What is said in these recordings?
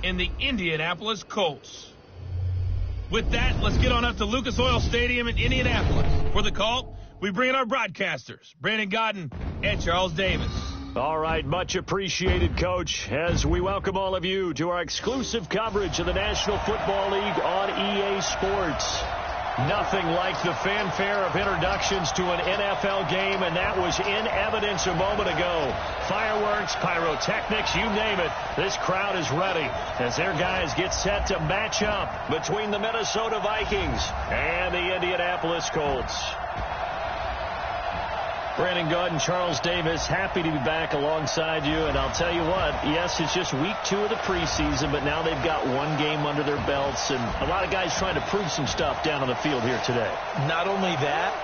in the Indianapolis Colts. With that, let's get on up to Lucas Oil Stadium in Indianapolis. For the call, we bring in our broadcasters, Brandon Godden and Charles Davis. All right, much appreciated, Coach, as we welcome all of you to our exclusive coverage of the National Football League on EA Sports. Nothing like the fanfare of introductions to an NFL game, and that was in evidence a moment ago. Fireworks, pyrotechnics, you name it. This crowd is ready as their guys get set to match up between the Minnesota Vikings and the Indianapolis Colts. Brandon Godden, Charles Davis, happy to be back alongside you. And I'll tell you what, yes, it's just week 2 of the preseason, but now they've got one game under their belts. And a lot of guys trying to prove some stuff down on the field here today. Not only that,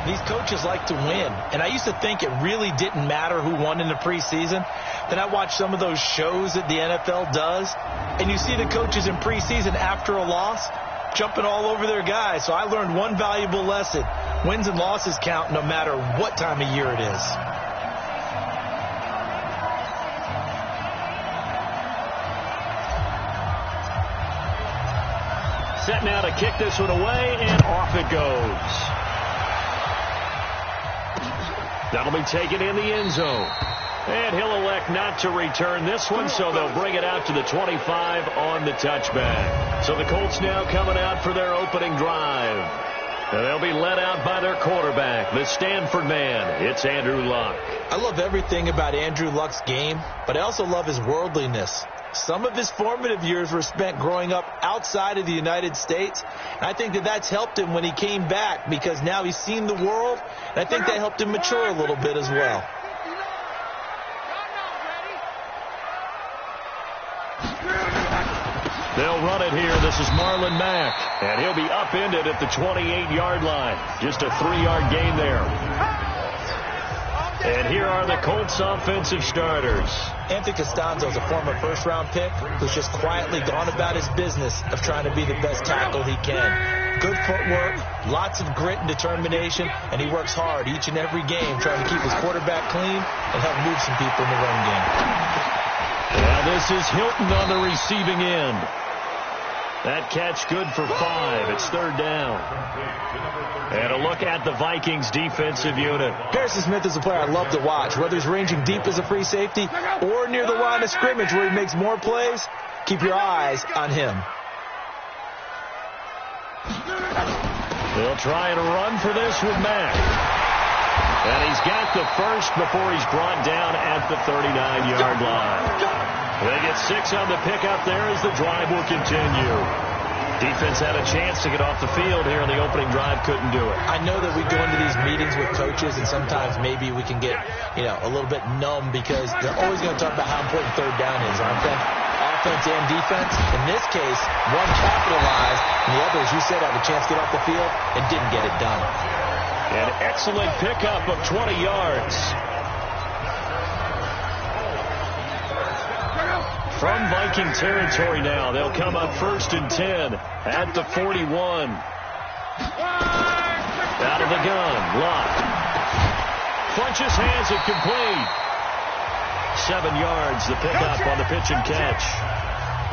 these coaches like to win. And I used to think it really didn't matter who won in the preseason. Then I watched some of those shows that the NFL does. And you see the coaches in preseason after a loss jumping all over their guys. So I learned one valuable lesson. Wins and losses count no matter what time of year it is. Set now to kick this one away, and off it goes. That'll be taken in the end zone. And he'll elect not to return this one, so they'll bring it out to the 25 on the touchback. So the Colts now coming out for their opening drive. And they'll be led out by their quarterback, the Stanford man. It's Andrew Luck. I love everything about Andrew Luck's game, but I also love his worldliness. Some of his formative years were spent growing up outside of the United States. And I think that that's helped him when he came back because now he's seen the world. And I think that helped him mature a little bit as well. They'll run it here. This is Marlon Mack, and he'll be upended at the 28-yard line. Just a 3-yard gain there. And here are the Colts offensive starters. Anthony Costanzo is a former first-round pick who's just quietly gone about his business of trying to be the best tackle he can. Good footwork, lots of grit and determination, and he works hard each and every game trying to keep his quarterback clean and help move some people in the run game. Now this is Hilton on the receiving end. That catch good for 5. It's 3rd down. And a look at the Vikings defensive unit. Harrison Smith is a player I love to watch. Whether he's ranging deep as a free safety or near the line of scrimmage where he makes more plays, keep your eyes on him. They'll try and run for this with Mack. And he's got the first before he's brought down at the 39-yard line. They get 6 on the pickup there as the drive will continue. Defense had a chance to get off the field here in the opening drive, couldn't do it. I know that we go into these meetings with coaches, and sometimes maybe we can get, a little bit numb because they're always going to talk about how important 3rd down is, aren't they? Offense and defense. In this case, one capitalized, and the other, as you said, had a chance to get off the field and didn't get it done. An excellent pickup of 20 yards. From Viking territory now, they'll come up 1st and 10 at the 41. Out of the gun, Luck. Funches hands it complete. 7 yards, the pickup on the pitch and catch.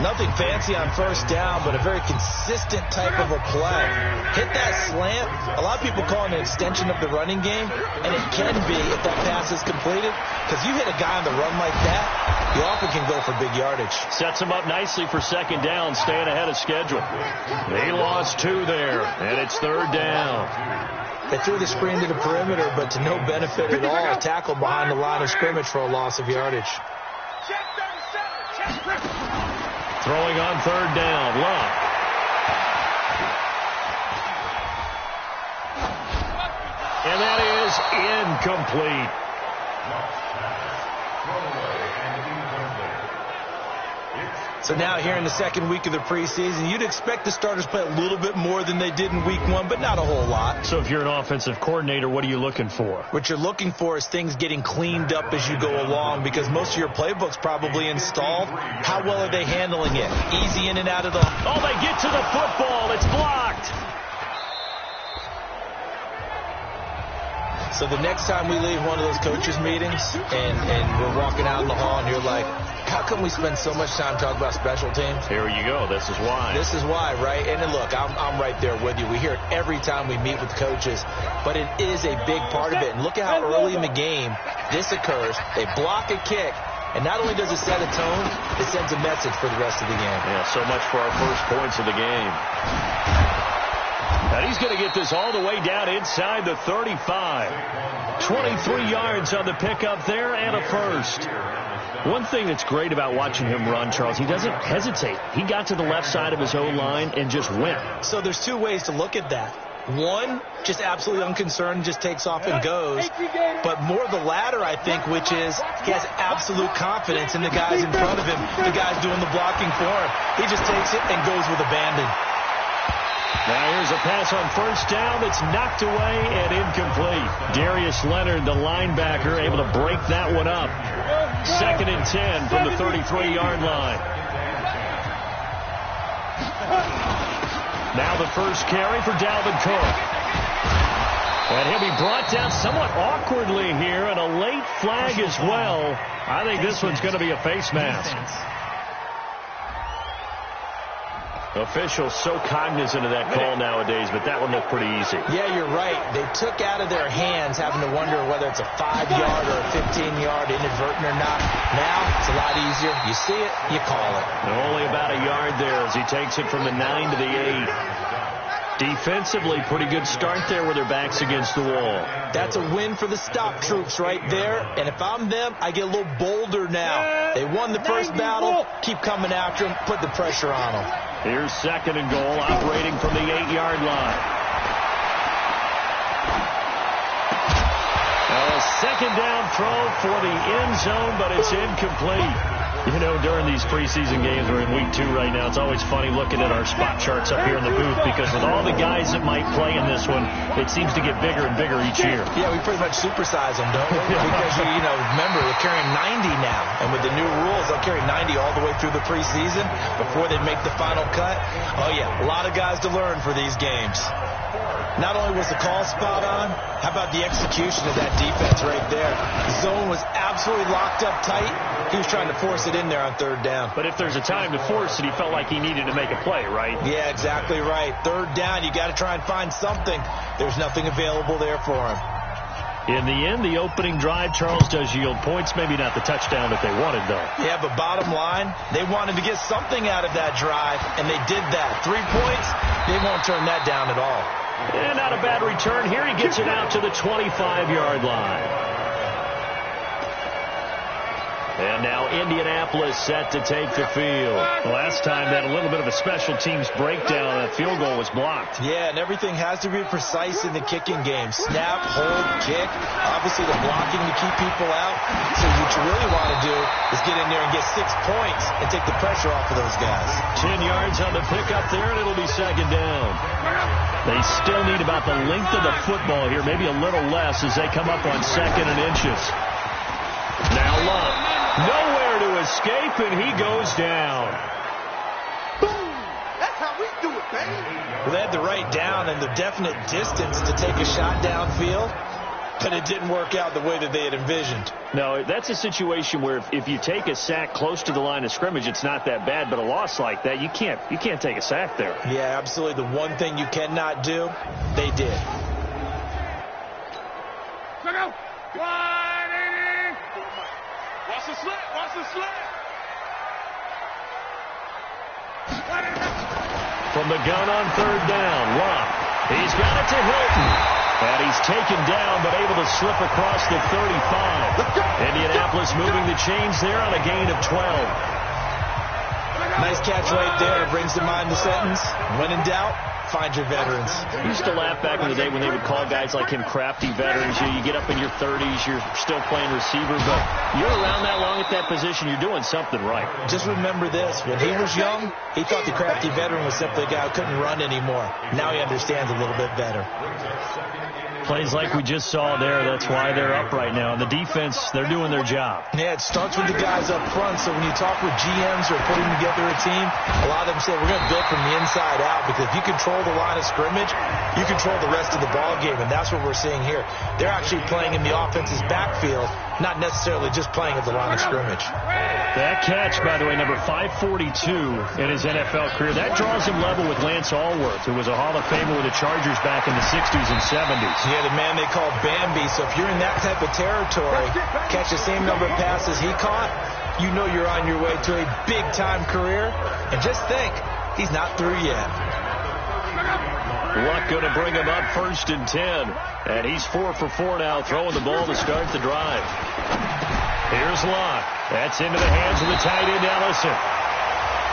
Nothing fancy on 1st down, but a very consistent type of a play. Hit that slant. A lot of people call it an extension of the running game, and it can be if that pass is completed, because you hit a guy on the run like that, you often can go for big yardage. Sets him up nicely for 2nd down, staying ahead of schedule. They lost 2 there, and it's 3rd down. They threw the screen to the perimeter, but to no benefit at all. A tackle behind the line of scrimmage for a loss of yardage. Throwing on 3rd down, Luck. And that is incomplete. So now here in the 2nd week of the preseason, you'd expect the starters play a little bit more than they did in week 1, but not a whole lot. So if you're an offensive coordinator, what are you looking for? What you're looking for is things getting cleaned up as you go along, because most of your playbook's probably installed. How well are they handling it? Easy in and out of the... Oh, they get to the football. It's blocked. So the next time we leave one of those coaches' meetings and we're walking out in the hall and you're like, how come we spend so much time talking about special teams? Here you go. This is why. This is why, right? And then look, I'm right there with you. We hear it every time we meet with coaches, but it is a big part of it. And look at how early in the game this occurs. They block a kick, and not only does it set a tone, it sends a message for the rest of the game. Yeah, so much for our first points of the game. And he's going to get this all the way down inside the 35. 23 yards on the pickup there and a first. One thing that's great about watching him run, Charles, he doesn't hesitate. He got to the left side of his O-line and just went. So there's two ways to look at that. One, just absolutely unconcerned, just takes off and goes. But more the latter, I think, which is he has absolute confidence in the guys in front of him, the guys doing the blocking for him. He just takes it and goes with abandon. Now here's a pass on first down that's knocked away and incomplete. Darius Leonard, the linebacker, able to break that one up. 2nd and 10 from the 33-yard line. Now the first carry for Dalvin Cook. And he'll be brought down somewhat awkwardly here, and a late flag as well. I think this one's going to be a face mask. Officials so cognizant of that call nowadays, but that one looked pretty easy. Yeah, you're right. They took out of their hands having to wonder whether it's a 5-yard or a 15-yard inadvertent or not. Now, it's a lot easier. You see it, you call it. Only about a yard there as he takes it from the 9 to the 8. Defensively, pretty good start there with their backs against the wall. That's a win for the stop troops right there. And if I'm them, I get a little bolder now. They won the first battle. Keep coming after them. Put the pressure on them. Here's 2nd and goal, operating from the 8-yard line. A 2nd down throw for the end zone, but it's incomplete. You know, during these preseason games, we're in week 2 right now, it's always funny looking at our spot charts up here in the booth because with all the guys that might play in this one, it seems to get bigger and bigger each year. Yeah, we pretty much supersize them, don't we? Because, you know, remember, we're carrying 90 now. And with the new rules, they'll carry 90 all the way through the preseason before they make the final cut. Oh, yeah, a lot of guys to learn for these games. Not only was the call spot on, how about the execution of that defense right there? The zone was absolutely locked up tight. He was trying to force it in there on 3rd down. But if there's a time to force it, he felt like he needed to make a play, right? Yeah, exactly right. 3rd down, you got to try and find something. There's nothing available there for him. In the end, the opening drive, Charles, does yield points. Maybe not the touchdown that they wanted, though. Yeah, but bottom line, they wanted to get something out of that drive, and they did that. 3 points, they won't turn that down at all. And not a bad return here. He gets it out to the 25-yard line. And now Indianapolis set to take the field. Last time that a little bit of a special teams breakdown. That field goal was blocked. Yeah, and everything has to be precise in the kicking game. Snap, hold, kick. Obviously the blocking to keep people out. So what you really want to do is get in there and get 6 points and take the pressure off of those guys. 10 yards on the pickup there, and it'll be 2nd down. They still need about the length of the football here, maybe a little less as they come up on 2nd and inches. Now Love. Nowhere to escape, and he goes down. Boom! That's how we do it, baby. Well, they had the right down and the definite distance to take a shot downfield, but it didn't work out the way that they had envisioned. No, that's a situation where if you take a sack close to the line of scrimmage, it's not that bad, but a loss like that, you can't take a sack there. Yeah, absolutely. The one thing you cannot do, they did. Check out. 180. Watch the slant. Watch the slant. From the gun on 3rd down, Love. He's got it to Hilton. And he's taken down, but able to slip across the 35. Indianapolis moving the chains there on a gain of 12. Nice catch right there. Brings to mind the sentence, when in doubt, find your veterans. I used to laugh back in the day when they would call guys like him crafty veterans. You get up in your 30s, you're still playing receiver, but you're around that long at that position, you're doing something right. Just remember this. When he was young, he thought the crafty veteran was simply a guy who couldn't run anymore. Now he understands a little bit better. Plays like we just saw there, that's why they're up right now. And the defense, they're doing their job. Yeah, it starts with the guys up front. So when you talk with GMs or putting together a team, a lot of them say we're going to build from the inside out, because if you control the line of scrimmage, you control the rest of the ball game, and that's what we're seeing here. They're actually playing in the offense's backfield, not necessarily just playing at the line of scrimmage. That catch, by the way, number 542 in his NFL career, that draws him level with Lance Allworth, who was a Hall of Famer with the Chargers back in the 60s and 70s. Yeah, the man they call Bambi. So if you're in that type of territory, catch the same number of passes he caught, you know you're on your way to a big-time career. And just think, he's not through yet. Luck going to bring him up 1st and 10. And he's 4 for 4 now, throwing the ball to start the drive. Here's Luck. That's into the hands of the tight end, Ellison.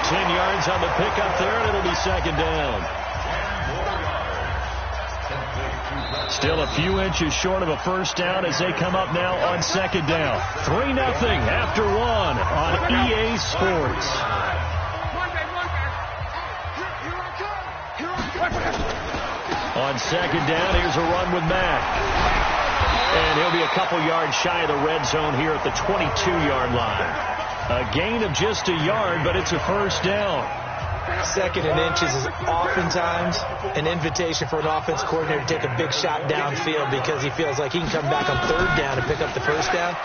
10 yards on the pickup there, and it'll be 2nd down. Still a few inches short of a 1st down as they come up now on 2nd down. 3-0 after 1 on EA Sports. On 2nd down, here's a run with Mack. And he'll be a couple yards shy of the red zone here at the 22-yard line. A gain of just a yard, but it's a 1st down. 2nd and inches is oftentimes an invitation for an offense coordinator to take a big shot downfield because he feels like he can come back on 3rd down and pick up the 1st down.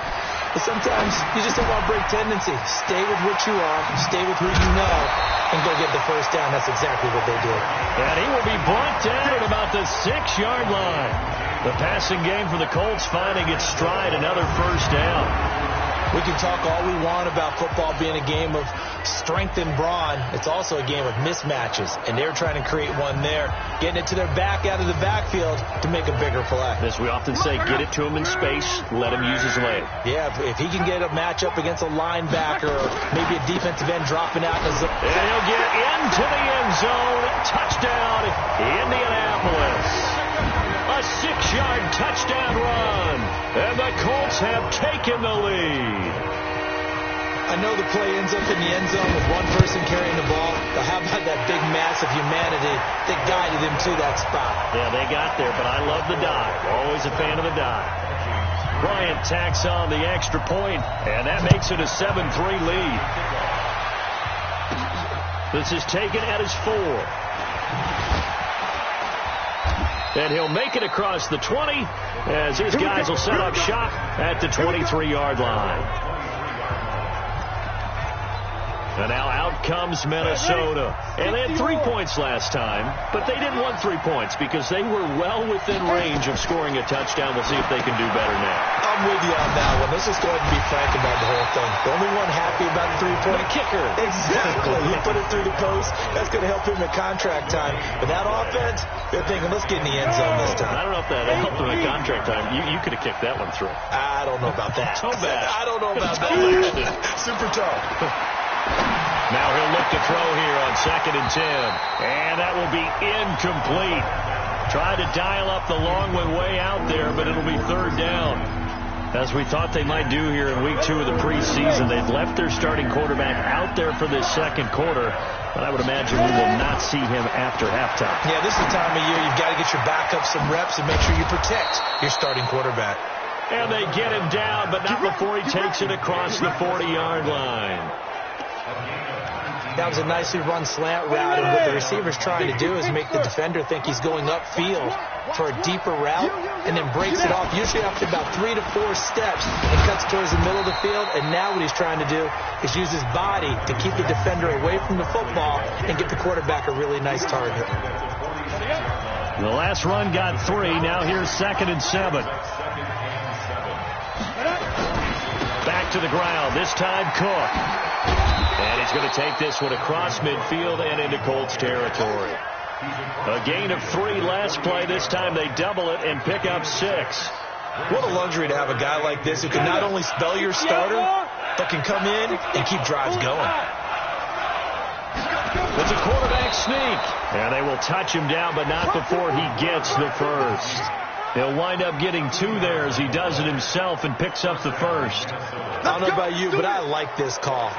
But sometimes you just don't want to break tendency. Stay with what you are, stay with who you know, and go get the 1st down. That's exactly what they did. And he will be brought down at about the 6-yard line. The passing game for the Colts finding its stride, another 1st down. We can talk all we want about football being a game of strength and brawn. It's also a game of mismatches, and they're trying to create one there, getting it to their back out of the backfield to make a bigger play. As we often say, get it to him in space, let him use his leg. Yeah, if he can get a matchup against a linebacker or maybe a defensive end dropping out in the zone. And he'll get into the end zone. Touchdown, Indianapolis. A 6-yard touchdown run, and the Colts have taken the lead. I know the play ends up in the end zone with one person carrying the ball, but how about that big mass of humanity that guided him to that spot? Yeah, they got there, but I love the dive. Always a fan of the dive. Bryant tacks on the extra point, and that makes it a 7-3 lead. This is taken at his 4. And he'll make it across the 20 as his guys will set up shop at the 23-yard line. And now out comes Minnesota. And they had 3 points last time, but they didn't want 3 points because they were well within range of scoring a touchdown. We'll see if they can do better now. I'm with you on that one. Let's just go ahead and be frank about the whole thing. The only one happy about the 3-point kicker. Exactly. He put it through the post. That's going to help him at contract time. But that offense, they're thinking, let's get in the end zone this time. I don't know if that helped him at contract time. You could have kicked that one through. I don't know about that. So bad. I don't know about that. Super tough. Now he'll look to throw here on 2nd and 10. And that will be incomplete. Tried to dial up the long one way out there, but it'll be 3rd down. As we thought they might do here in week 2 of the preseason, they've left their starting quarterback out there for this 2nd quarter. But I would imagine we will not see him after halftime. Yeah, this is the time of year you've got to get your backup some reps and make sure you protect your starting quarterback. And they get him down, but not before he takes it across the 40-yard line. That was a nicely run slant route, and what the receiver's trying to do is make the defender think he's going upfield for a deeper route, and then breaks it off, usually after about 3 to 4 steps, and cuts towards the middle of the field. And now what he's trying to do is use his body to keep the defender away from the football and get the quarterback a really nice target. The last run got 3. Now here's 2nd and 7. Back to the ground. This time Cook. And he's going to take this one across midfield and into Colts territory. A gain of 3 last play. This time they double it and pick up 6. What a luxury to have a guy like this who can not only spell your starter, but can come in and keep drives going. It's a quarterback sneak. And they will touch him down, but not before he gets the first. He'll wind up getting 2 there as he does it himself and picks up the first. I don't know about you, but I like this call.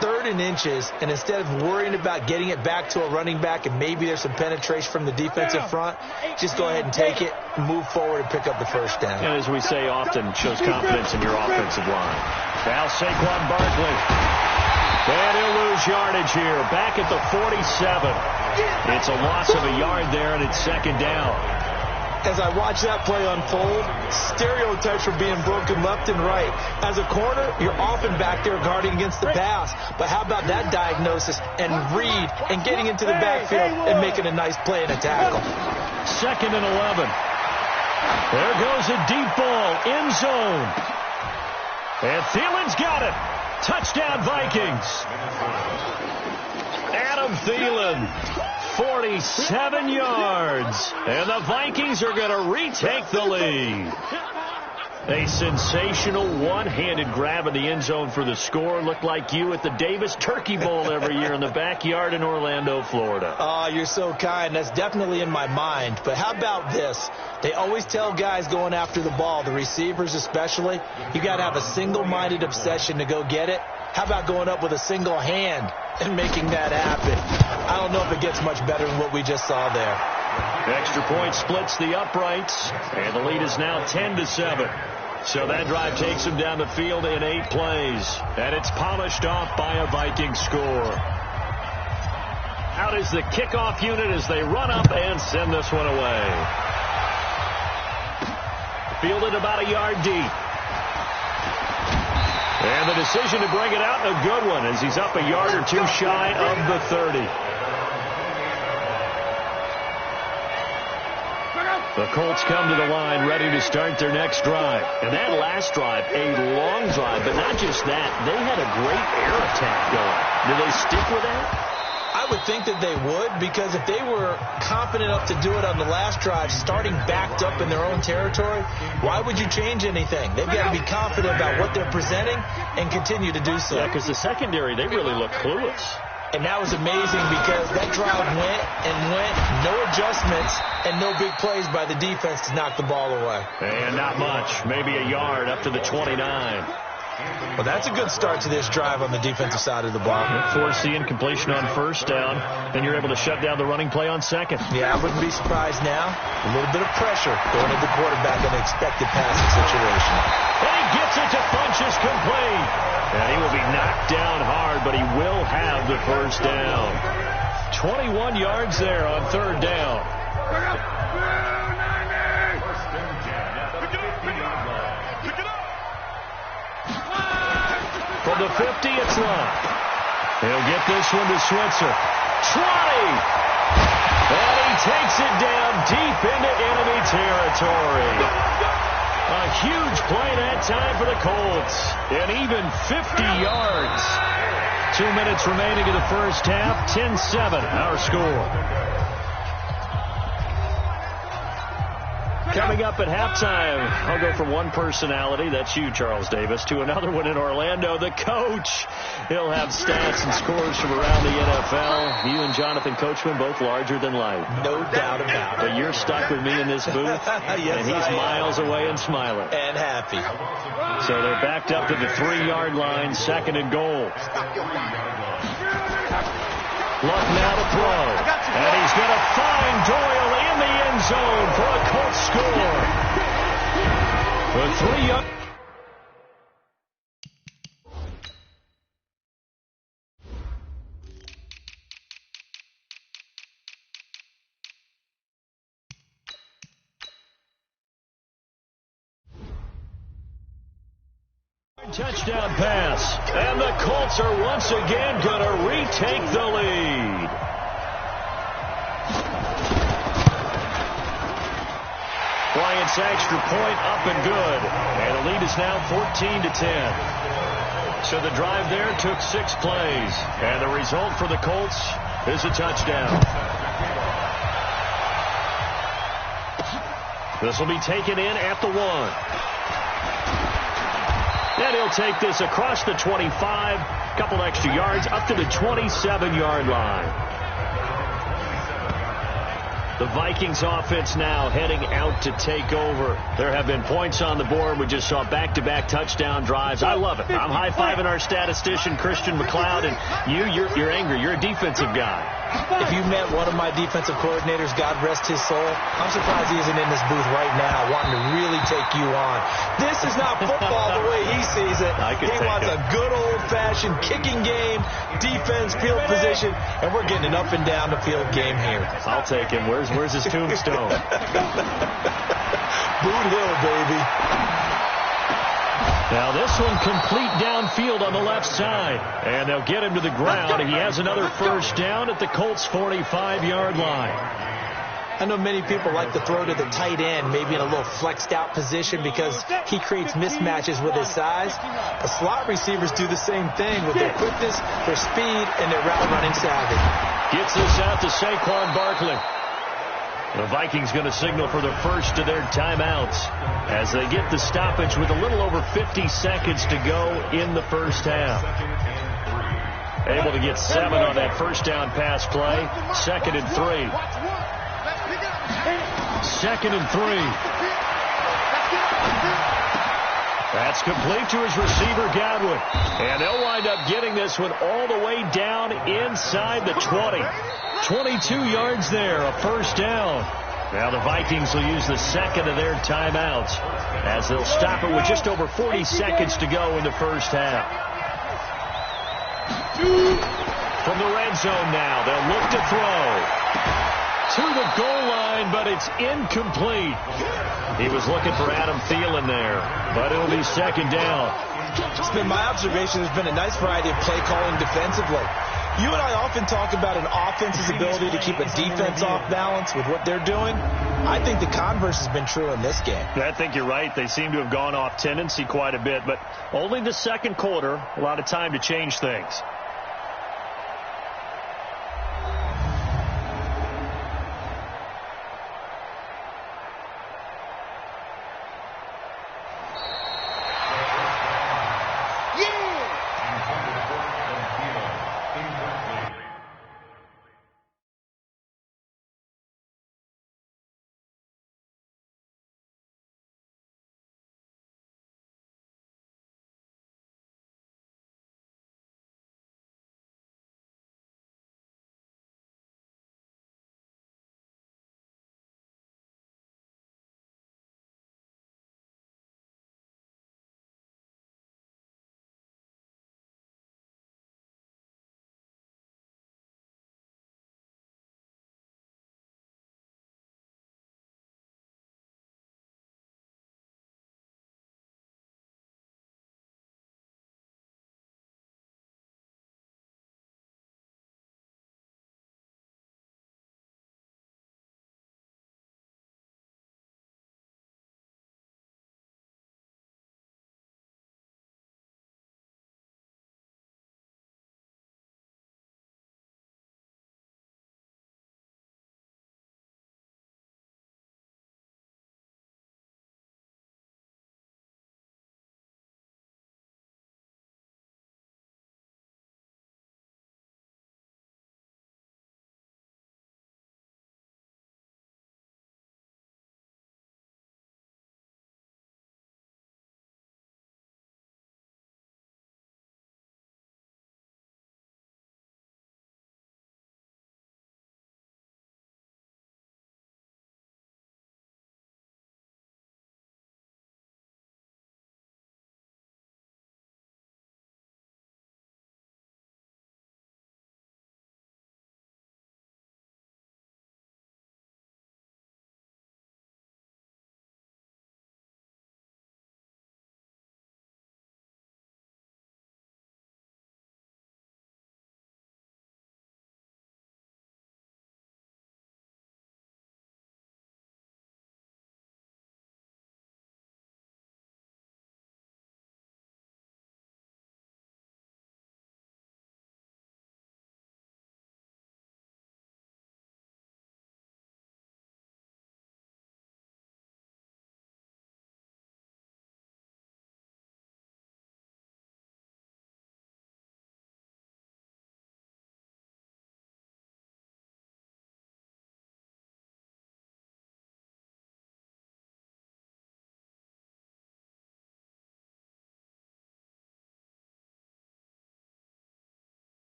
3rd and inches, and instead of worrying about getting it back to a running back and maybe there's some penetration from the defensive front, just go ahead and take it, move forward, and pick up the first down. And as we say often, shows confidence in your offensive line. Now Saquon Barkley. And he'll lose yardage here. Back at the 47. It's a loss of a yard there, and it's second down. As I watch that play unfold, stereotypes are being broken left and right. As a corner, you're often back there guarding against the pass. But how about that diagnosis and read and getting into the backfield and making a nice play and a tackle? Second and 11. There goes a deep ball, end zone. And Thielen's got it. Touchdown, Vikings. Adam Thielen. 47 yards. And the Vikings are going to retake the lead. A sensational one-handed grab in the end zone for the score. Looked like you at the Davis Turkey Bowl every year in the backyard in Orlando, Florida. Oh, you're so kind. That's definitely in my mind. But how about this? They always tell guys going after the ball, the receivers especially, you got to have a single-minded obsession to go get it. How about going up with a single hand and making that happen? I don't know if it gets much better than what we just saw there. Extra point splits the uprights, and the lead is now 10-7. So that drive takes them down the field in 8 plays, and it's polished off by a Viking score. Out is the kickoff unit as they run up and send this one away. Fielded about a yard deep. And the decision to bring it out, a good one, as he's up a yard or two shy of the 30. The Colts come to the line ready to start their next drive. And that last drive, a long drive, but not just that. They had a great air attack going. Do they stick with that? I would think that they would, because if they were confident enough to do it on the last drive, starting backed up in their own territory, why would you change anything? They've got to be confident about what they're presenting and continue to do so. Yeah, because the secondary, they really look clueless. And that was amazing because that drive went and went, no adjustments, and no big plays by the defense to knock the ball away. And not much, maybe a yard up to the 29. Well, that's a good start to this drive on the defensive side of the ball. Force the incompletion on first down, then you're able to shut down the running play on second. Yeah, I wouldn't be surprised now. A little bit of pressure going at the quarterback in an expected passing situation. And he gets it to Funchess complete. And he will be knocked down hard, but he will have the first down. 21 yards there on third down. From the 50, it's Love. He'll get this one to Switzer. 20! And he takes it down deep into enemy territory. A huge play that time for the Colts. And even 50 yards. 2 minutes remaining in the first half. 10-7, our score. Coming up at halftime, I'll go from one personality, that's you, Charles Davis, to another one in Orlando, the coach. He'll have stats and scores from around the NFL. You and Jonathan Coachman, both larger than life. No doubt about it. But you're stuck with me in this booth, yes, and he's miles away and smiling. And happy. So they're backed up to the 3-yard line, second and goal. Luck now to throw. And he's going to find Doyle in the end zone for a Colts score. The 3-yard. Touchdown pass. And the Colts are once again going to retake the lead. Bryant's extra point up and good. And the lead is now 14-10. So the drive there took 6 plays. And the result for the Colts is a touchdown. This will be taken in at the 1. And he'll take this across the 25, couple extra yards, up to the 27-yard line. The Vikings offense now heading out to take over. There have been points on the board. We just saw back-to-back touchdown drives. I love it. I'm high-fiving our statistician, Christian McLeod, and you're angry. You're a defensive guy. If you met one of my defensive coordinators, God rest his soul, I'm surprised he isn't in this booth right now wanting to really take you on. This is not football the way he sees it. He wants a good old-fashioned kicking game, defense, field position, and we're getting an up and down the field game here. I'll take him. Where's his tombstone? Boot Hill, baby. Now this one complete downfield on the left side. And they'll get him to the ground. And he has another first down at the Colts' 45-yard line. I know many people like to throw to the tight end, maybe in a little flexed out position because he creates mismatches with his size. The slot receivers do the same thing with their quickness, their speed, and their route running savvy. Gets this out to Saquon Barkley. The Vikings going to signal for the first of their timeouts as they get the stoppage with a little over 50 seconds to go in the first half. Able to get 7 on that first down pass play. 2nd and 3. 2nd and 3. That's complete to his receiver, Godwin. And they'll wind up getting this one all the way down inside the 20. 22 yards there, a first down. Now the Vikings will use the second of their timeouts as they'll stop it with just over 40 seconds to go in the first half. From the red zone now, they'll look to throw. To the goal line, but it's incomplete. He was looking for Adam Thielen there, but it'll be second down. It's been my observation there's been a nice variety of play calling defensively. You and I often talk about an offense's ability to keep a defense off balance with what they're doing. I think the converse has been true in this game. I think you're right. They seem to have gone off tendency quite a bit, but only the second quarter, a lot of time to change things.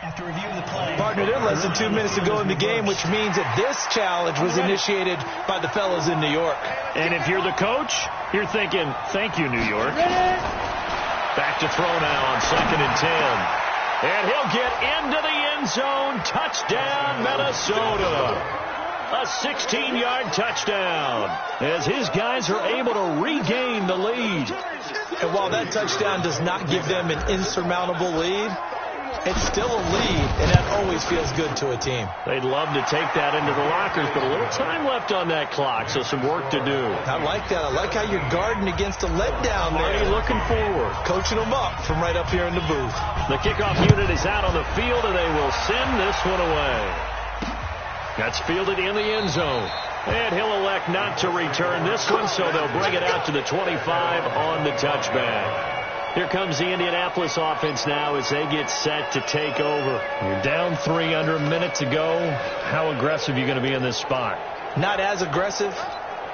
After review of the play. Partner, there less than 2 minutes to go in the game, which means that this challenge was initiated by the fellas in New York. And if you're the coach, you're thinking, thank you, New York. Back to throw now on 2nd and 10. And he'll get into the end zone. Touchdown, Minnesota. A 16-yard touchdown as his guys are able to regain the lead. And while that touchdown does not give them an insurmountable lead, it's still a lead, and that always feels good to a team. They'd love to take that into the lockers, but a little time left on that clock, so some work to do. I like that. I like how you're guarding against a letdown there. Already looking forward. Coaching them up from right up here in the booth. The kickoff unit is out on the field, and they will send this one away. That's fielded in the end zone. And he'll elect not to return this one, so they'll bring it out to the 25 on the touchback. Here comes the Indianapolis offense now as they get set to take over. You're down 3 under a minute to go. How aggressive are you going to be in this spot? Not as aggressive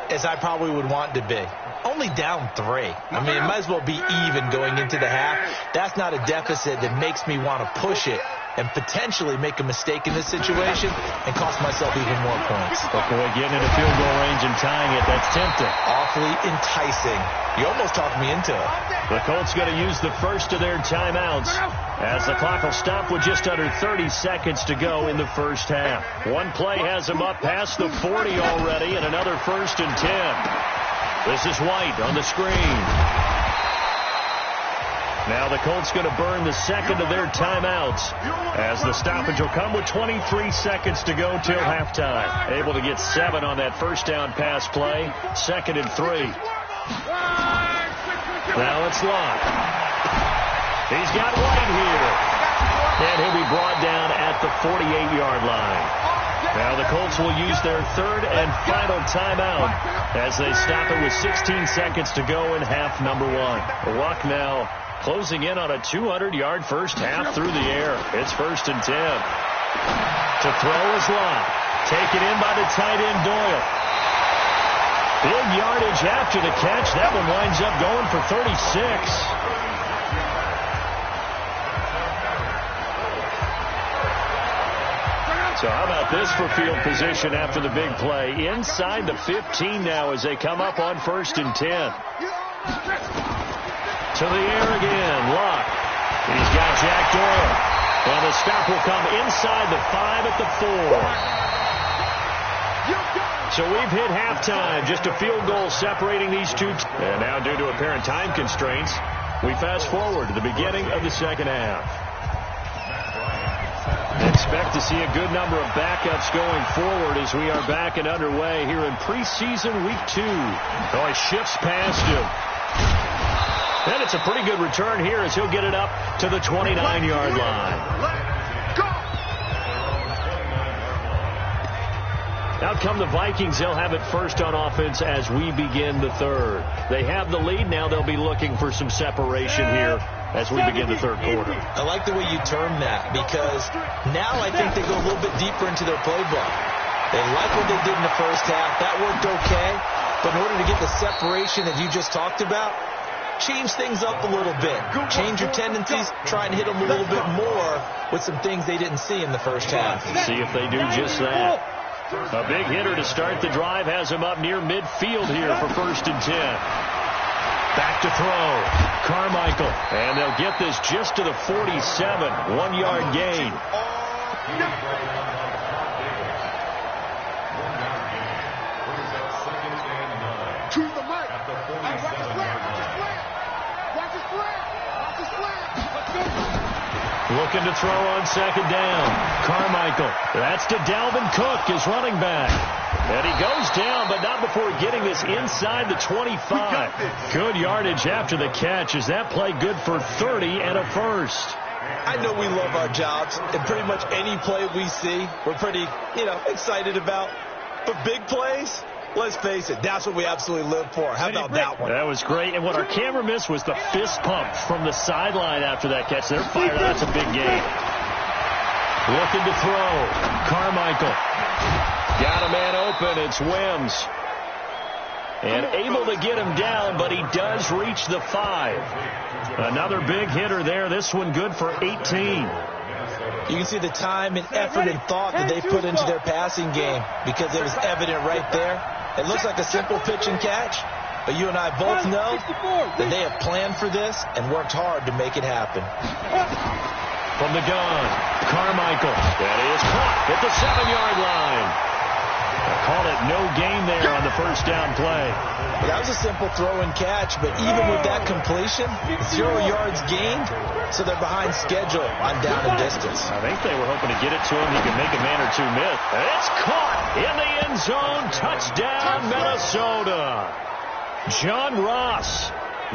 as I probably would want to be. Only down 3. I mean, it might as well be even going into the half. That's not a deficit that makes me want to push it and potentially make a mistake in this situation and cost myself even more points. But boy, getting into field goal range and tying it, that's tempting. Awfully enticing. You almost talked me into it. The Colts going to use the first of their timeouts as the clock will stop with just under 30 seconds to go in the first half. One play has them up past the 40 already and another 1st and 10. This is White on the screen. Now the Colts going to burn the second of their timeouts as the stoppage will come with 23 seconds to go till halftime. Able to get 7 on that first down pass play. 2nd and 3. Now it's Locke. He's got White here. And he'll be brought down at the 48-yard line. Now the Colts will use their 3rd and final timeout as they stop it with 16 seconds to go in half number 1. Luck now closing in on a 200-yard first half through the air. It's 1st and 10. To throw is Locke. Taken in by the tight end Doyle. Big yardage after the catch. That one winds up going for 36. So how about this for field position after the big play? Inside the 15 now as they come up on 1st and 10. To the air again, Locke. He's got Jack Doyle. And the stop will come inside the 5 at the 4. So we've hit halftime. Just a field goal separating these two. And now due to apparent time constraints, we fast forward to the beginning of the second half. Expect to see a good number of backups going forward as we are back and underway here in preseason week 2. Oh, he shifts past him. And it's a pretty good return here as he'll get it up to the 29-yard line. Out come the Vikings. They'll have it first on offense as we begin the 3rd. They have the lead. Now they'll be looking for some separation here as we begin the 3rd quarter. I like the way you term that because now I think they go a little bit deeper into their playbook. They like what they did in the first half. That worked okay. But in order to get the separation that you just talked about, change things up a little bit. Change your tendencies. Try and hit them a little bit more with some things they didn't see in the first half. See if they do just that. A big hitter to start the drive has him up near midfield here for 1st and 10. Back to throw. Carmichael. And they'll get this just to the 47. 1-yard gain. To the mic. Watch the slant. Looking to throw on 2nd down. Carmichael. That's to Dalvin Cook, his running back. And he goes down, but not before getting this inside the 25. Good yardage after the catch. Is that play good for 30 and a first? I know we love our jobs, and pretty much any play we see, we're pretty, excited about. But big plays, let's face it, that's what we absolutely live for. How about that one? That was great. And what our camera missed was the fist pump from the sideline after that catch. They're fired. That's a big gain. Looking to throw. Carmichael. Got a man open. It's Wims. And able to get him down, but he does reach the 5. Another big hitter there. This one good for 18. You can see the time and effort and thought that they put into their passing game because it was evident right there. It looks like a simple pitch and catch, but you and I both know that they have planned for this and worked hard to make it happen. From the gun, Carmichael. That is caught at the 7-yard line. Call it no gain there on the first down play. Well, that was a simple throw and catch, but even with that completion, 0 yards gained, so they're behind schedule on down and distance. I think they were hoping to get it to him. He could make a man or two miss. It's caught in the end zone. Touchdown, Minnesota. John Ross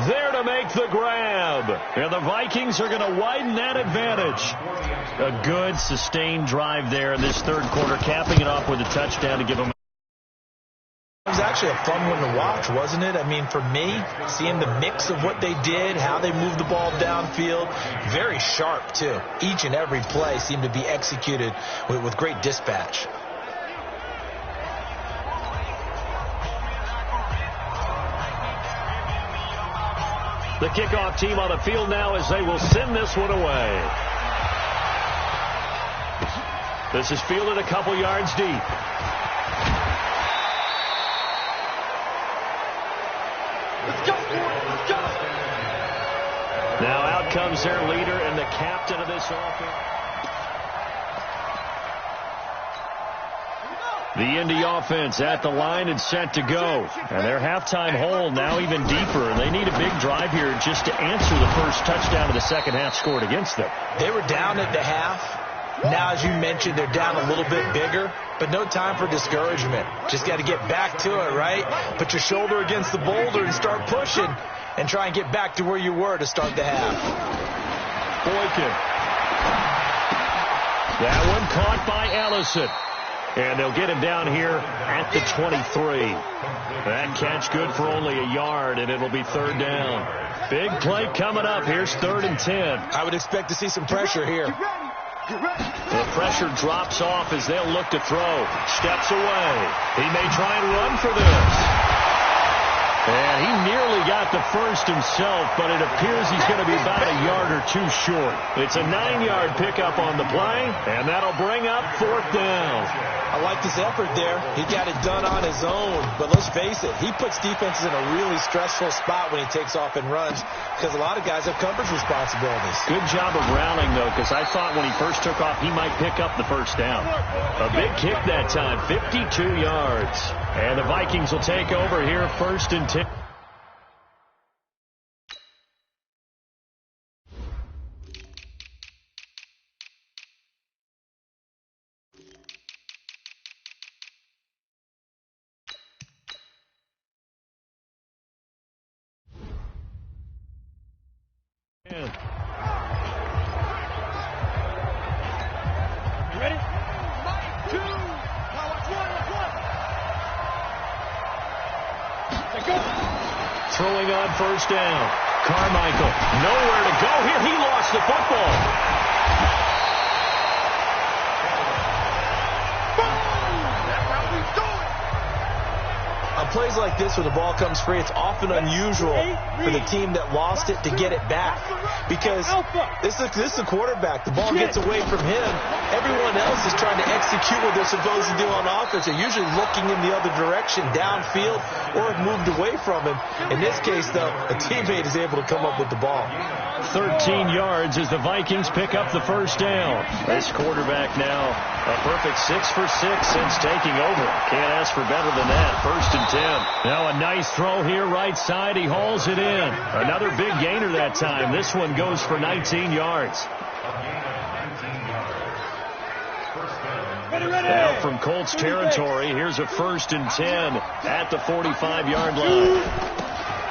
there to make the grab. And the Vikings are going to widen that advantage. A good, sustained drive there in this third quarter, capping it off with a touchdown to give them. It was actually a fun one to watch, wasn't it? I mean, for me, seeing the mix of what they did, how they moved the ball downfield, very sharp, too. Each and every play seemed to be executed with great dispatch. The kickoff team on the field now as they will send this one away. This is fielded a couple yards deep. Let's go, let's go. Now out comes their leader and the captain of this offense. The Indy offense at the line and set to go. And their halftime hole now even deeper. And they need a big drive here just to answer the first touchdown of the second half scored against them. They were down at the half. Now, as you mentioned, they're down a little bit bigger, but no time for discouragement. Just got to get back to it, right? Put your shoulder against the boulder and start pushing and try and get back to where you were to start the half. Boykin. That one caught by Ellison. And they'll get him down here at the 23. That catch good for only a yard, and it'll be third down. Big play coming up. Here's 3rd and 10. I would expect to see some pressure here. The pressure drops off as they'll look to throw. Steps away. He may try and run for this. And he nearly got the first himself, but it appears he's going to be about a yard or two short. It's a 9-yard pickup on the play, and that'll bring up 4th down. I like this effort there. He got it done on his own, but let's face it, he puts defenses in a really stressful spot when he takes off and runs because a lot of guys have coverage responsibilities. Good job of rallying, though, because I thought when he first took off, he might pick up the first down. A big kick that time, 52 yards. And the Vikings will take over here 1st and 10. Throwing on first down. Carmichael, nowhere to go here. He lost the football. On plays like this where the ball comes free, it's often unusual for the team that lost it to get it back because this is the quarterback. The ball gets away from him. Everyone else is trying to execute what they're supposed to do on offense. They're usually looking in the other direction, downfield, or have moved away from him. In this case, though, a teammate is able to come up with the ball. 13 yards as the Vikings pick up the first down. This quarterback now a perfect 6 for 6 since taking over. Can't ask for better than that. 1st and 10. Now a nice throw here right side. He hauls it in. Another big gainer that time. This one goes for 19 yards. Now from Colts territory, here's a 1st and 10 at the 45-yard line.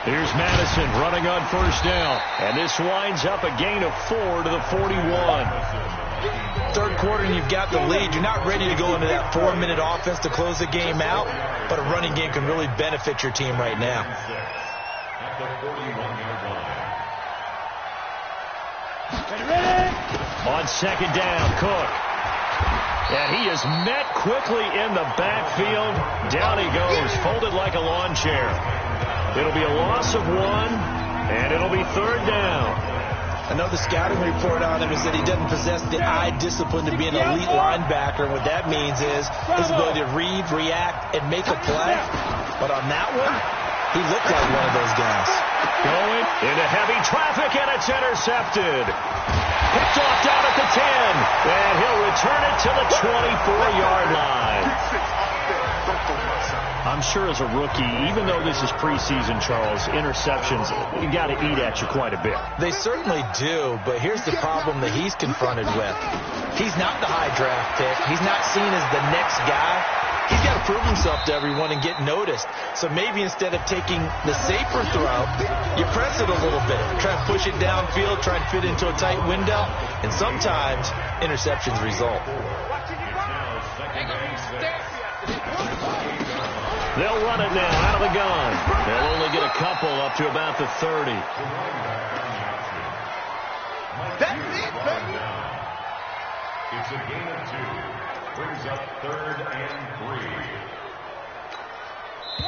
Here's Madison running on first down. And this winds up a gain of 4 to the 41. Third quarter and you've got the lead. You're not ready to go into that 4-minute offense to close the game out, but a running game can really benefit your team right now. On second down, Cook. And he is met quickly in the backfield. Down he goes, folded like a lawn chair. It'll be a loss of 1, and it'll be 3rd down. I know the scouting report on him is that he doesn't possess the eye discipline to be an elite linebacker. And what that means is his ability to read, react, and make a play. But on that one, he looked like one of those guys. Going into heavy traffic, and it's intercepted. Picked off down at the 10, and he'll return it to the 24-yard line. I'm sure as a rookie, even though this is preseason, Charles, interceptions, you got to eat at you quite a bit. They certainly do, but here's the problem that he's confronted with. He's not the high draft pick. He's not seen as the next guy. He's got to prove himself to everyone and get noticed. So maybe instead of taking the safer throw, you press it a little bit. Try and push it downfield, try and fit into a tight window, and sometimes interceptions result. They'll run it now out of the gun. They'll only get a couple up to about the 30. It's a gain of 2. Brings up 3rd and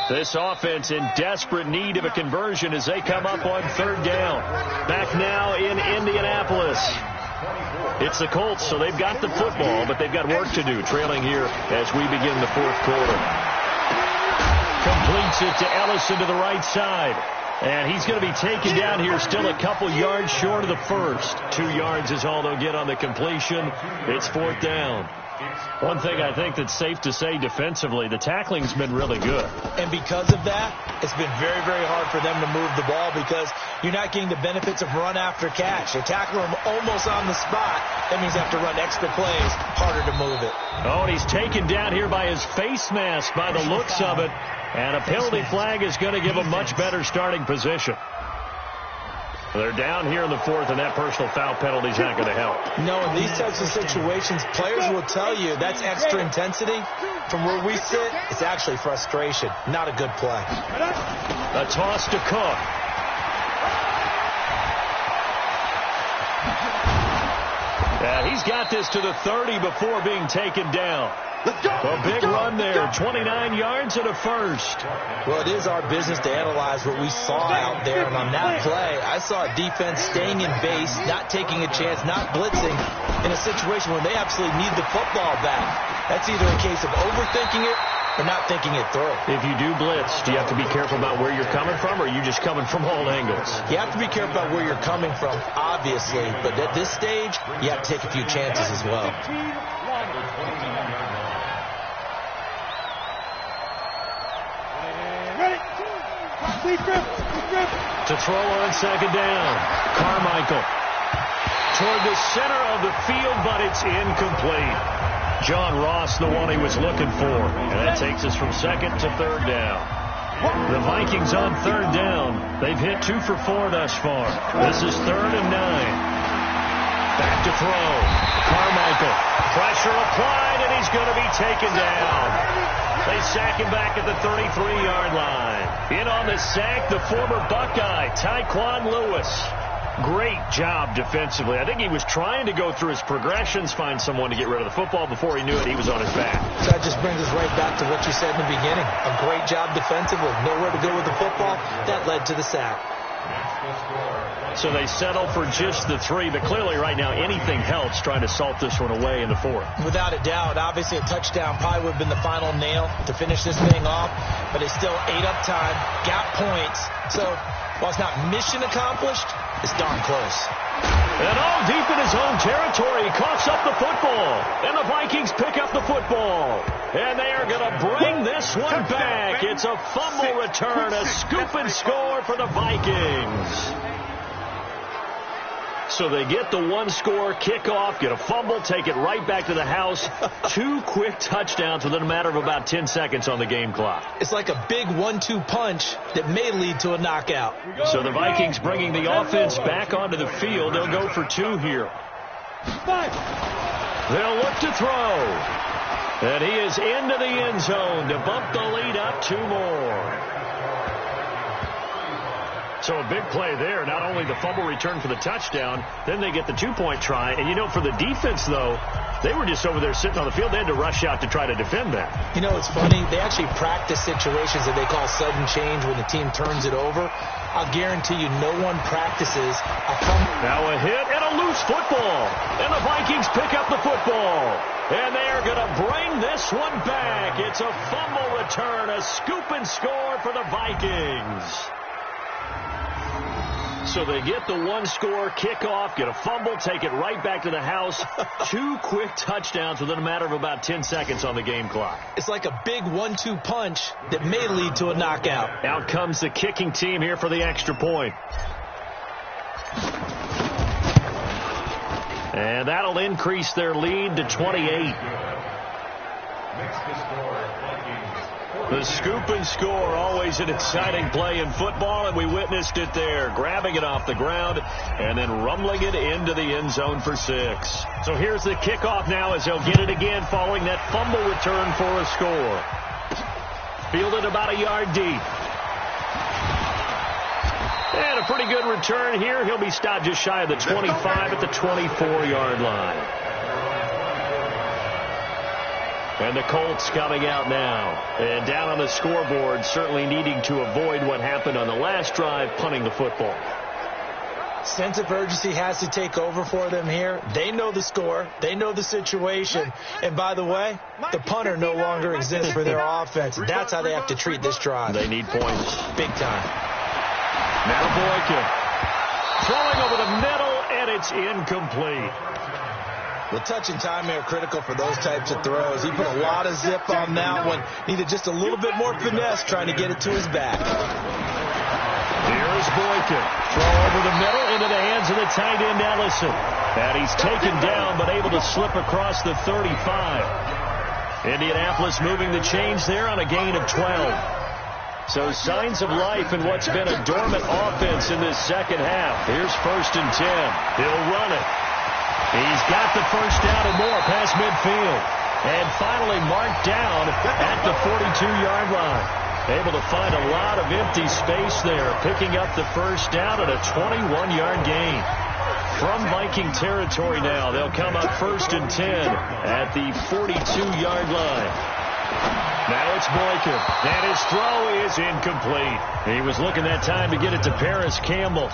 3. This offense in desperate need of a conversion as they come up on 3rd down. Back now in Indianapolis. It's the Colts, so they've got the football, but they've got work to do, trailing here as we begin the 4th quarter. Completes it to Ellison to the right side. And he's going to be taken down here still a couple yards short of the first. 2 yards is all they'll get on the completion. It's 4th down. One thing I think that's safe to say defensively, the tackling's been really good. And because of that, it's been very, very hard for them to move the ball because you're not getting the benefits of run after catch. They tackle him almost on the spot. That means they have to run extra plays, harder to move it. Oh, and he's taken down here by his face mask by the looks of it. And a penalty flag is going to give a much better starting position. They're down here in the 4th, and that personal foul penalty is not going to help. No, in these types of situations, players will tell you that's extra intensity. From where we sit, it's actually frustration. Not a good play. A toss to Cook. He's got this to the 30 before being taken down. A big run there, 29 yards and a first. Well, it is our business to analyze what we saw out there. And on that play, I saw a defense staying in base, not taking a chance, not blitzing in a situation where they absolutely need the football back. That's either a case of overthinking it or not thinking it through. If you do blitz, do you have to be careful about where you're coming from, or are you just coming from all angles? You have to be careful about where you're coming from, obviously. But at this stage, you have to take a few chances as well. To throw on 2nd down. Carmichael toward the center of the field, but it's incomplete. John Ross, the one he was looking for. And that takes us from 2nd to 3rd down. The Vikings on 3rd down. They've hit 2 for 4 thus far. This is 3rd and 9. Back to throw. Carmichael. Pressure applied, and he's going to be taken down. They sack him back at the 33-yard line. In on the sack, the former Buckeye, Tyquan Lewis. Great job defensively. I think he was trying to go through his progressions, find someone to get rid of the football. Before he knew it, he was on his back. So that just brings us right back to what you said in the beginning. A great job defensively. Nowhere to go with the football. That led to the sack. So they settle for just the 3, but clearly right now anything helps trying to salt this one away in the 4th. Without a doubt, obviously a touchdown probably would have been the final nail to finish this thing off, but it's still ate up time, got points. So while it's not mission accomplished, it's darn close. And all deep in his own territory, coughs up the football. And the Vikings pick up the football. And they are going to bring this one back. It's a fumble return, a scoop and score for the Vikings. So they get the 1-score kickoff, get a fumble, take it right back to the house. 2 quick touchdowns within a matter of about 10 seconds on the game clock. It's like a big 1-2 punch that may lead to a knockout. So the Vikings bringing the offense back onto the field. They'll go for 2 here. They'll look to throw. And he is into the end zone to bump the lead up 2 more. So a big play there. Not only the fumble return for the touchdown, then they get the 2-point try. And, you know, for the defense, though, They were just over there sitting on the field. They had to rush out to try to defend that. You know, it's funny. They actually practice situations that they call sudden change when the team turns it over. I'll guarantee you no one practices a comeback. Now a hit and a loose football. And the Vikings pick up the football. And they are going to bring this one back. It's a fumble return, a scoop and score for the Vikings. So they get the one-score kickoff, get a fumble, take it right back to the house. 2 quick touchdowns within a matter of about 10 seconds on the game clock. It's like a big 1-2 punch that may lead to a knockout. Out comes the kicking team here for the extra point. And that'll increase their lead to 28. The scoop and score, always an exciting play in football, and we witnessed it there, grabbing it off the ground and then rumbling it into the end zone for 6. So here's the kickoff now as they'll get it again following that fumble return for a score. Fielded about a yard deep. And a pretty good return here. He'll be stopped just shy of the 25 at the 24-yard line. And the Colts coming out now. And down on the scoreboard, certainly needing to avoid what happened on the last drive, punting the football. Sense of urgency has to take over for them here. They know the score. They know the situation. And by the way, the punter no longer exists for their offense. That's how they have to treat this drive. They need points. Big time. Now Boykin. Throwing over the middle, and it's incomplete. The touch and time are critical for those types of throws. He put a lot of zip on that one. Needed just a little bit more finesse trying to get it to his back. Here's Boykin. Throw over the middle into the hands of the tight end Ellison. And he's taken down but able to slip across the 35. Indianapolis moving the chains there on a gain of 12. So signs of life in what's been a dormant offense in this second half. Here's 1st and 10. He'll run it. He's got the first down and more past midfield. And finally marked down at the 42-yard line. Able to find a lot of empty space there, picking up the first down at a 21-yard gain. From Viking territory now, they'll come up 1st and 10 at the 42-yard line. Now it's Boykin, and his throw is incomplete. He was looking that time to get it to Paris Campbell.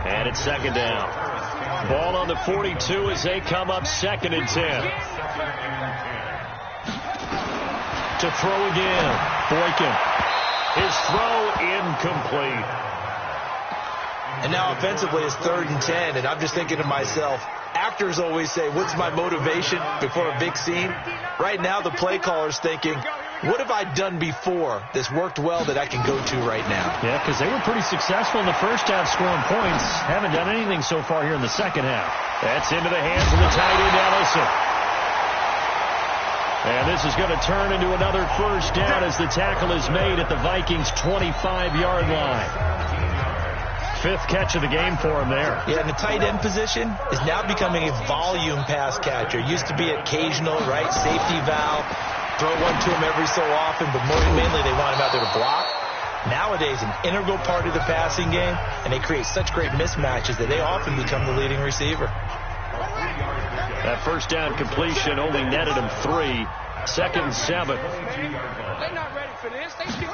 And it's 2nd down. Ball on the 42 as they come up 2nd and 10. To throw again. Boykin. His throw incomplete. And now offensively it's 3rd and 10. And I'm just thinking to myself, actors always say, what's my motivation before a big scene? Right now the play caller's thinking, what have I done before that's worked well that I can go to right now? Yeah, because they were pretty successful in the first half scoring points. Haven't done anything so far here in the second half. That's into the hands of the tight end Ellison. And this is going to turn into another first down as the tackle is made at the Vikings' 25-yard line. 5th catch of the game for him there. Yeah, and the tight end position is now becoming a volume pass catcher. Used to be occasional, right? Safety valve. Throw one to him every so often, but mainly they want him out there to block. Nowadays, an integral part of the passing game, and they create such great mismatches that they often become the leading receiver. That first down completion only netted him 3. 2nd and 7. They're not ready for this. They still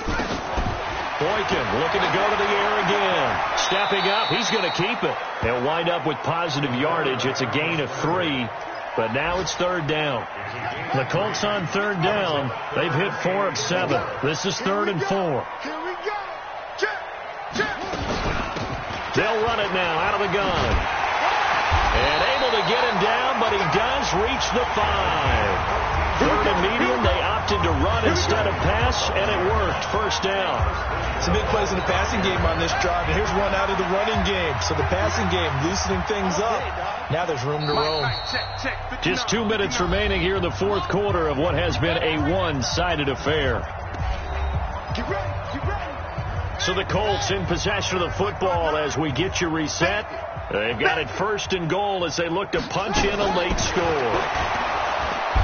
Boykin looking to go to the air again. Stepping up, he's going to keep it. They'll wind up with positive yardage. It's a gain of 3. But now it's 3rd down. The Colts on 3rd down. They've hit 4 of 7. This is 3rd and 4. Here we go. Check. They'll run it now out of the gun. And able to get him down, but he does reach the 5. 3rd and medium, they opted to run instead of pass, and it worked. First down. Some big plays in the passing game on this drive, and here's one out of the running game. So the passing game loosening things up. Now there's room to roam. Just 2 minutes remaining here in the 4th quarter of what has been a one-sided affair. Get ready. So the Colts in possession of the football as we get you reset. They've got it 1st and goal as they look to punch in a late score.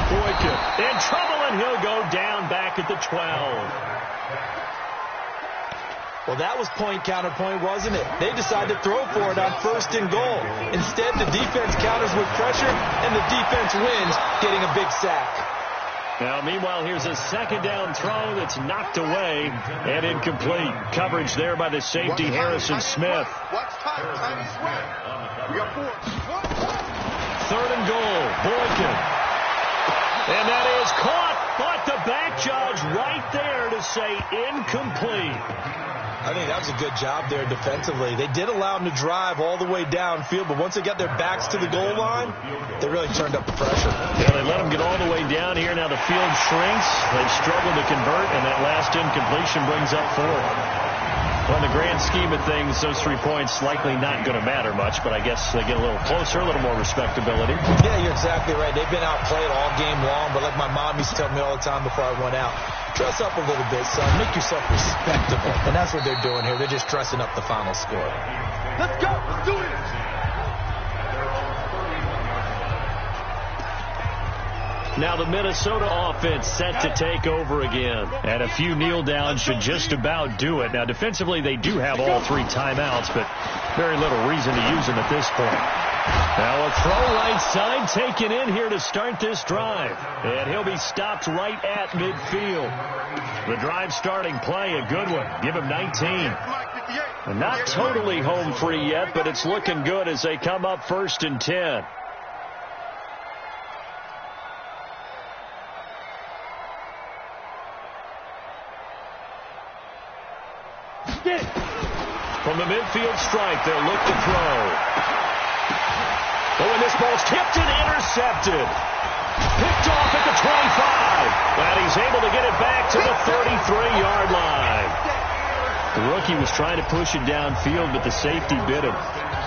Boykin in trouble, and he'll go down back at the 12. Well, that was point counterpoint, wasn't it? They decided to throw for it on 1st and goal. Instead, the defense counters with pressure, and the defense wins, getting a big sack. Now, meanwhile, here's a 2nd down throw that's knocked away and incomplete. Coverage there by the safety, Harrison Smith. 3rd and goal, Boykin. And that is caught, but the back judge right there to say incomplete. I think that was a good job there defensively. They did allow them to drive all the way downfield, but once they got their backs to the goal line, they really turned up the pressure. Yeah, they let them get all the way down here. Now the field shrinks. They've struggled to convert, and that last incompletion brings up 4th. Well, in the grand scheme of things, those 3 points likely not going to matter much, but I guess they get a little closer, a little more respectability. Yeah, you're exactly right. They've been outplayed all game long, but like my mom used to tell me all the time before I went out, dress up a little bit, son. Make yourself respectable. And that's what they're doing here. They're just dressing up the final score. Let's go. Let's do this. Now the Minnesota offense set to take over again. And a few kneel downs should just about do it. Now defensively they do have all 3 timeouts, but very little reason to use them at this point. Now a throw right side taken in here to start this drive. And he'll be stopped right at midfield. The drive starting play, a good one. Give him 19. Not totally home free yet, but it's looking good as they come up 1st and 10. From the midfield stripe, they'll look to throw. Oh, and this ball's tipped and intercepted. Picked off at the 25. And he's able to get it back to the 33-yard line. The rookie was trying to push it downfield, but the safety bit him.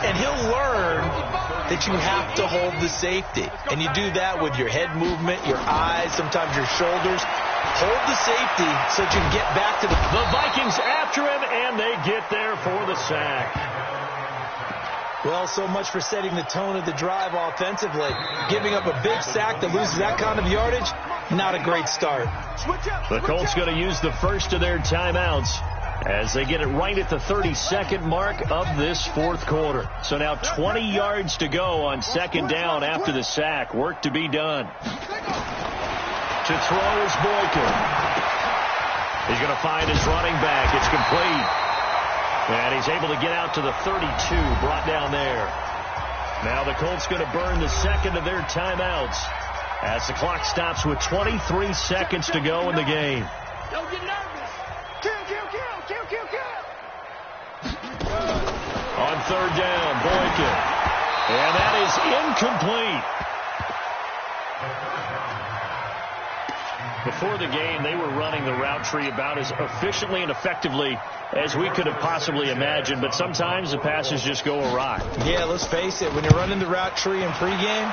And he'll learn that you have to hold the safety. And you do that with your head movement, your eyes, sometimes your shoulders. Hold the safety so that you can get back to the Vikings after him, and they get there for the sack. Well, so much for setting the tone of the drive offensively. Giving up a big sack that loses that kind of yardage, not a great start. The Colts going to use the first of their timeouts as they get it right at the 32nd mark of this 4th quarter. So now 20 yards to go on 2nd down after the sack. Work to be done. To throw is Boykin. He's going to find his running back. It's complete. And he's able to get out to the 32, brought down there. Now the Colts going to burn the 2nd of their timeouts as the clock stops with 23 seconds to go in the game. Don't get nervous. Kill. On 3rd down, Boykin. And that is incomplete. Before the game, they were running the route tree about as efficiently and effectively as we could have possibly imagined, but sometimes the passes just go awry. Yeah, let's face it. When you're running the route tree in pregame,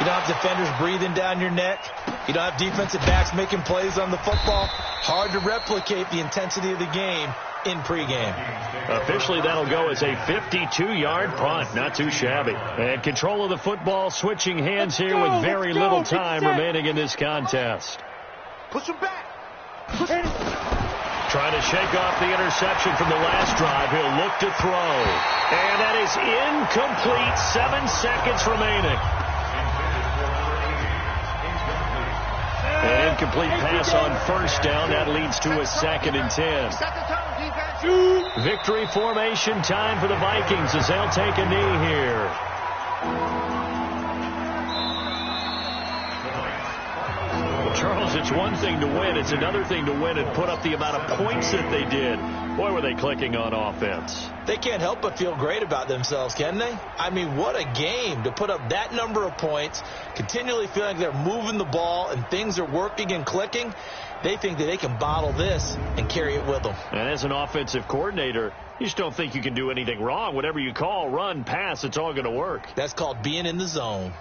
you don't have defenders breathing down your neck. You don't have defensive backs making plays on the football. Hard to replicate the intensity of the game in pregame. Officially, that'll go as a 52-yard punt. Not too shabby. And control of the football switching hands here with very little time remaining in this contest. Push him back. Trying to shake off the interception from the last drive. He'll look to throw. And that is incomplete. 7 seconds remaining. An incomplete pass on 1st down. That leads to a 2nd and 10. Victory formation time for the Vikings as they'll take a knee here. Charles, it's one thing to win. It's another thing to win and put up the amount of points that they did. Boy, were they clicking on offense. They can't help but feel great about themselves, can they? I mean, what a game to put up that number of points, continually feeling like they're moving the ball and things are working and clicking. They think that they can bottle this and carry it with them. And as an offensive coordinator, you just don't think you can do anything wrong. Whatever you call, run, pass, it's all going to work. That's called being in the zone.